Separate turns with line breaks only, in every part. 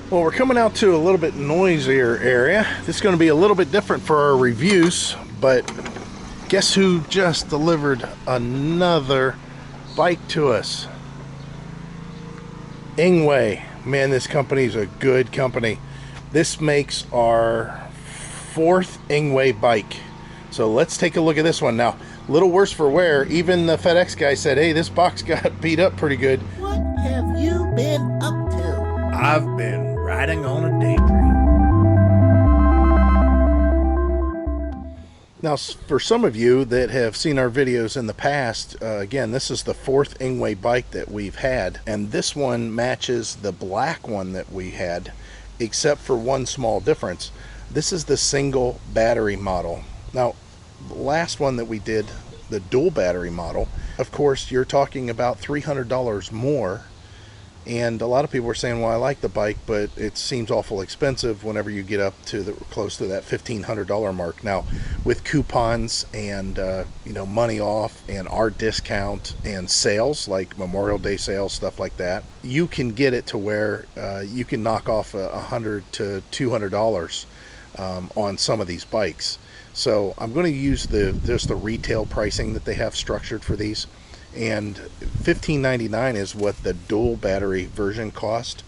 Well, we're coming out to a little bit noisier area. This is going to be a little bit different for our reviews, but guess who just delivered another bike to us? Engwe. Man, this company is a good company. This makes our fourth Engwe bike. So let's take a look at this one. Now, a little worse for wear. Even the FedEx guy said, hey, this box got beat up pretty good.
What have you been up to?
I've been riding on a daydream. Now, for some of you that have seen our videos in the past, again, this is the fourth Engwe bike that we've had, and this one matches the black one that we had, except for one small difference. This is the single battery model. Now, the last one that we did, the dual battery model, of course, you're talking about $300 more. And a lot of people were saying, well, I like the bike, but it seems awful expensive whenever you get up to close to that $1,500 mark. Now, with coupons and money off and our discount and sales, like Memorial Day sales, stuff like that, you can get it to where you can knock off $100 to $200 on some of these bikes. So I'm going to use just the retail pricing that they have structured for these. And $15.99 is what the dual battery version cost.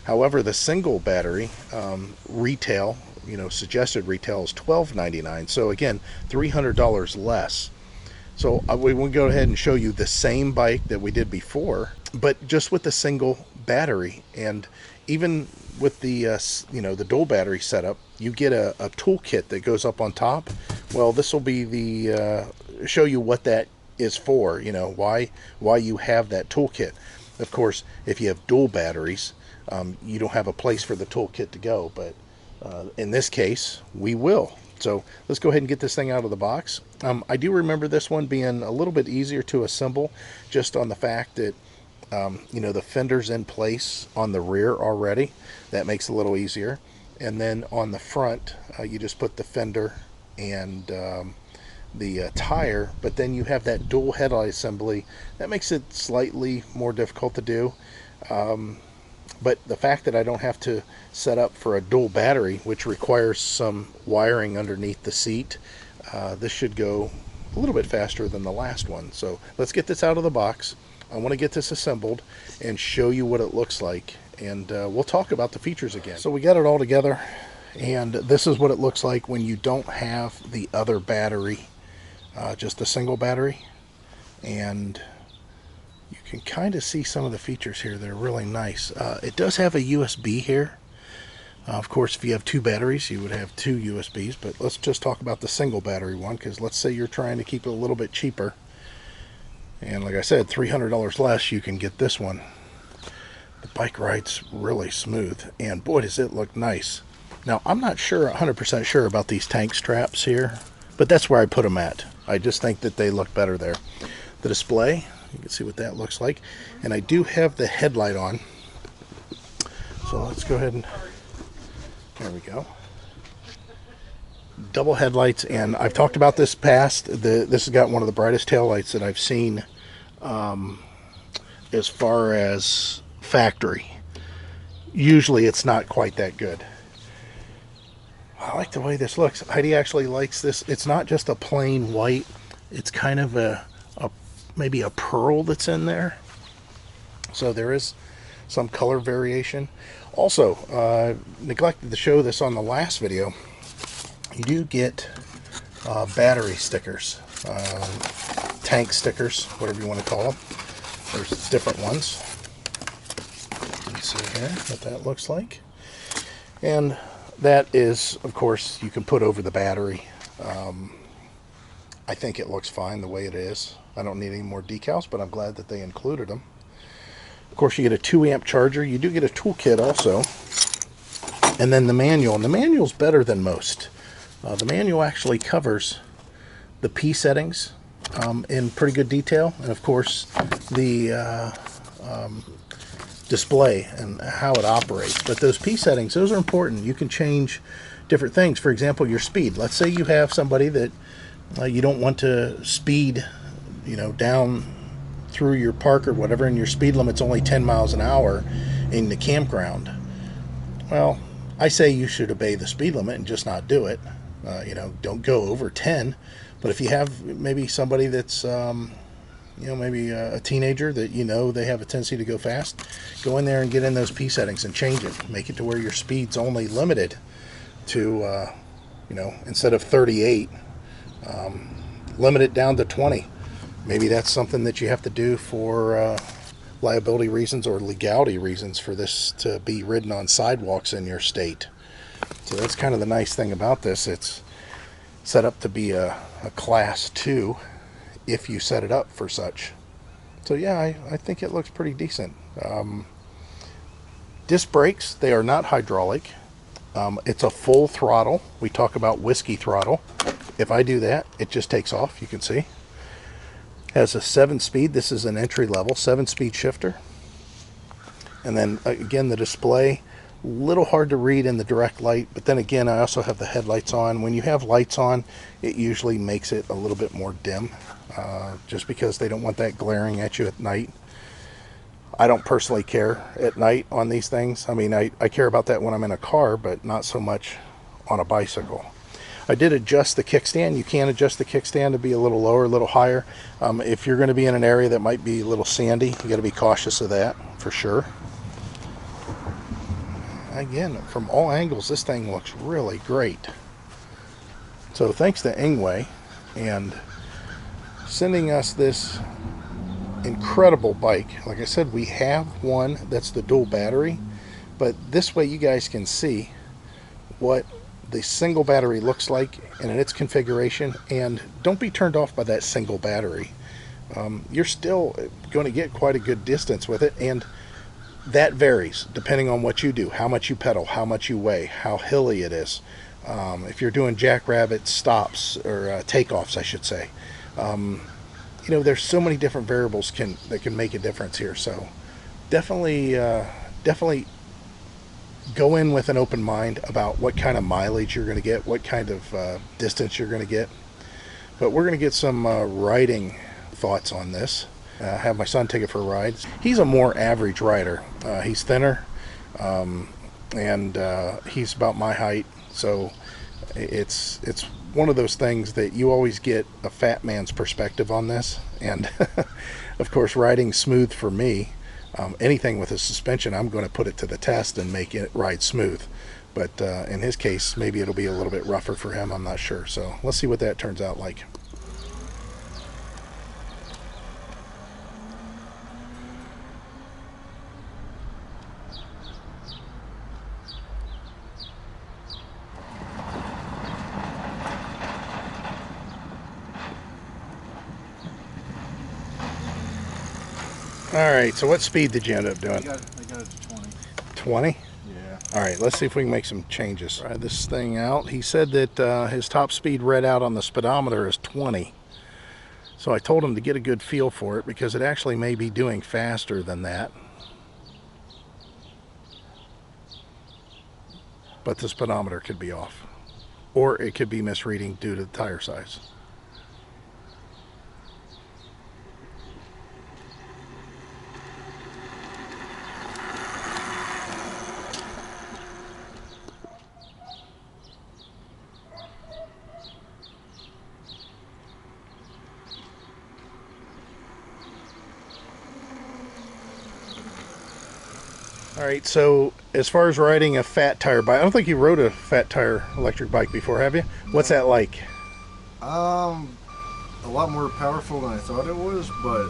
However, the single battery retail, suggested retail is $12.99. So again, $300 less. So we will go ahead and show you the same bike that we did before, but just with the single battery. And even with the the dual battery setup, you get a toolkit that goes up on top. Well, this will be the show you what that is for, why you have that toolkit. Of course, if you have dual batteries, you don't have a place for the toolkit to go, but in this case we will. So let's go ahead and get this thing out of the box. I do remember this one being a little bit easier to assemble, just on the fact that the fender's in place on the rear already. That makes it a little easier. And then on the front, you just put the fender and the tire, but then you have that dual headlight assembly. That makes it slightly more difficult to do. But the fact that I don't have to set up for a dual battery, which requires some wiring underneath the seat, this should go a little bit faster than the last one. So let's get this out of the box. I want to get this assembled and show you what it looks like, and we'll talk about the features again. So we got it all together, and this is what it looks like when you don't have the other battery, just a single battery. And you can kind of see some of the features here. They're really nice. It does have a USB here. Of course, if you have two batteries, you would have two USBs, but let's just talk about the single battery one, because let's say you're trying to keep it a little bit cheaper. And like I said, $300 less, you can get this one. The bike ride's really smooth, and boy, does it look nice. Now, I'm not sure, 100% sure about these tank straps here, but that's where I put them at. I just think that they look better there. The display, you can see what that looks like. And I do have the headlight on. So let's go ahead and, there we go. Double headlights, and I've talked about this past. This has got one of the brightest taillights that I've seen as far as factory. Usually it's not quite that good. I like the way this looks. Heidi actually likes this. It's not just a plain white. It's kind of maybe a pearl that's in there. So there is some color variation. Also, neglected to show this on the last video. You do get battery stickers, tank stickers, whatever you want to call them. There's different ones. You can see here what that looks like. And that is, of course, you can put over the battery. I think it looks fine the way it is. I don't need any more decals, but I'm glad that they included them. Of course, you get a 2-amp charger. You do get a toolkit also. And then the manual. And the manual's better than most. The manual actually covers the P settings in pretty good detail. And of course, the display and how it operates. But those P settings, those are important. You can change different things. For example, your speed. Let's say you have somebody that you don't want to speed, down through your park or whatever, and your speed limit's only 10 miles an hour in the campground. Well, I say you should obey the speed limit and just not do it. Don't go over 10. But if you have maybe somebody that's, maybe a teenager that they have a tendency to go fast, go in there and get in those P settings and change it. Make it to where your speed's only limited to, instead of 38, limit it down to 20. Maybe that's something that you have to do for liability reasons or legality reasons for this to be ridden on sidewalks in your state. So that's kind of the nice thing about this. It's set up to be a class 2 if you set it up for such. So yeah, I think it looks pretty decent. Disc brakes, they are not hydraulic. It's a full throttle. We talk about whiskey throttle. If I do that, it just takes off, you can see. Has a 7-speed. This is an entry level 7-speed shifter. And then again, the display, a little hard to read in the direct light, but then again, I also have the headlights on. When you have lights on, it usually makes it a little bit more dim, just because they don't want that glaring at you at night. I don't personally care at night on these things. I mean, I care about that when I'm in a car, but not so much on a bicycle. I did adjust the kickstand. You can adjust the kickstand to be a little lower, a little higher. If you're going to be in an area that might be a little sandy, you got to be cautious of that for sure. Again, from all angles, this thing looks really great. So thanks to Engwe and sending us this incredible bike. Like I said, we have one that's the dual battery, but this way you guys can see what the single battery looks like and in its configuration, and don't be turned off by that single battery. You're still going to get quite a good distance with it, and that varies depending on what you do, how much you pedal, how much you weigh, how hilly it is. If you're doing jackrabbit stops or takeoffs, I should say. There's so many different variables that can make a difference here. So definitely go in with an open mind about what kind of mileage you're going to get, what kind of distance you're going to get. But we're going to get some riding thoughts on this. Have my son take it for a ride. He's a more average rider. He's thinner, and he's about my height. So it's one of those things that you always get a fat man's perspective on this. And of course, riding smooth for me. Anything with a suspension, I'm going to put it to the test and make it ride smooth. But in his case, maybe it'll be a little bit rougher for him. I'm not sure. So let's see what that turns out like. Alright, so what speed did you end up doing?
I got it to 20.
20?
Yeah.
Alright, let's see if we can make some changes. Try this thing out. He said that his top speed read out on the speedometer is 20. So I told him to get a good feel for it, because it actually may be doing faster than that. But the speedometer could be off. Or it could be misreading due to the tire size. Alright, so as far as riding a fat tire bike, I don't think you rode a fat tire electric bike before, have you? What's that like?
A lot more powerful than I thought it was, but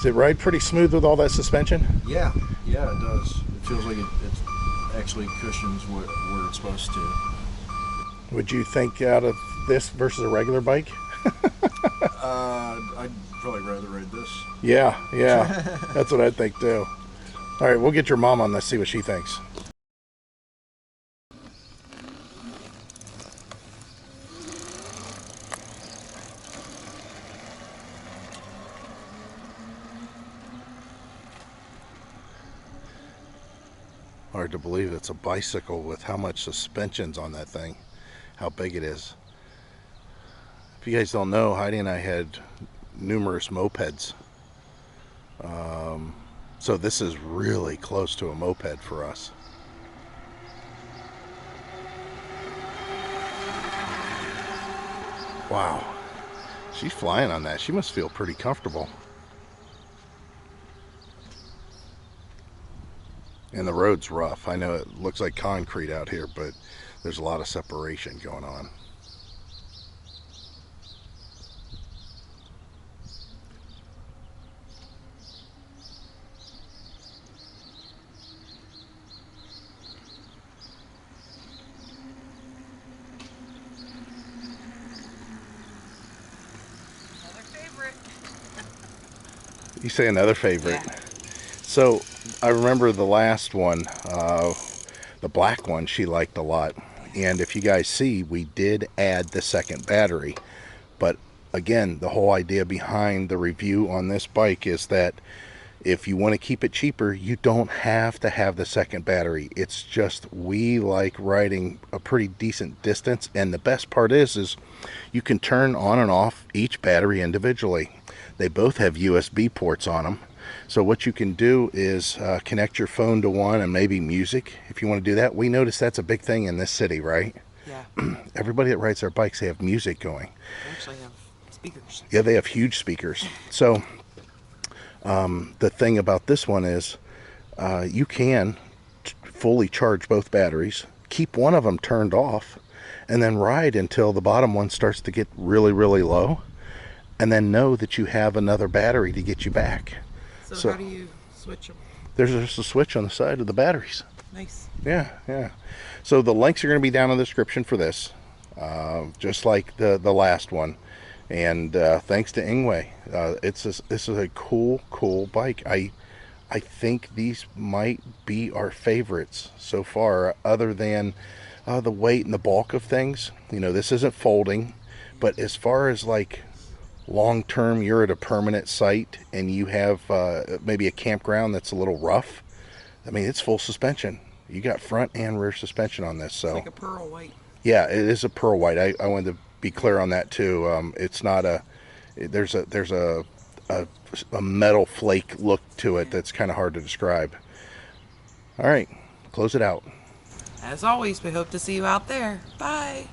Does it ride pretty smooth with all that suspension?
yeah, it does. It feels like it actually cushions where it's supposed to.
Would you think out of this versus a regular bike?
I'd probably rather ride this.
Yeah, that's what I think too. All right, we'll get your mom on this, see what she thinks. Hard to believe it's a bicycle with how much suspension's on that thing, how big it is. If you guys don't know, Heidi and I had numerous mopeds. So this is really close to a moped for us. Wow. She's flying on that. She must feel pretty comfortable. And the road's rough. I know it looks like concrete out here, but there's a lot of separation going on. You say another favorite. Yeah. So I remember the last one, the black one, she liked a lot. And if you guys see, we did add the second battery. But again, the whole idea behind the review on this bike is that if you want to keep it cheaper, you don't have to have the second battery. It's just we like riding a pretty decent distance. And the best part is you can turn on and off each battery individually. They both have USB ports on them. So what you can do is connect your phone to one and maybe music if you want to do that. We notice that's a big thing in this city, right?
Yeah.
Everybody that rides their bikes, they have music going.
They actually have speakers.
Yeah, they have huge speakers. So the thing about this one is you can fully charge both batteries, keep one of them turned off, and then ride until the bottom one starts to get really, really low, and then know that you have another battery to get you back.
So how do you switch them?
There's just a switch on the side of the batteries.
Nice.
Yeah. So the links are going to be down in the description for this, just like the last one. And thanks to Engwe, this is a cool bike. I think these might be our favorites so far, other than the weight and the bulk of things. You know, this isn't folding, but as far as like long term, you're at a permanent site and you have maybe a campground that's a little rough. I mean, it's full suspension. You got front and rear suspension on this. So
it's like a pearl white.
Yeah, it is a pearl white. I wanted to be clear on that too. It's not there's a metal flake look to it that's kind of hard to describe. All right, close it out.
As always, we hope to see you out there. Bye.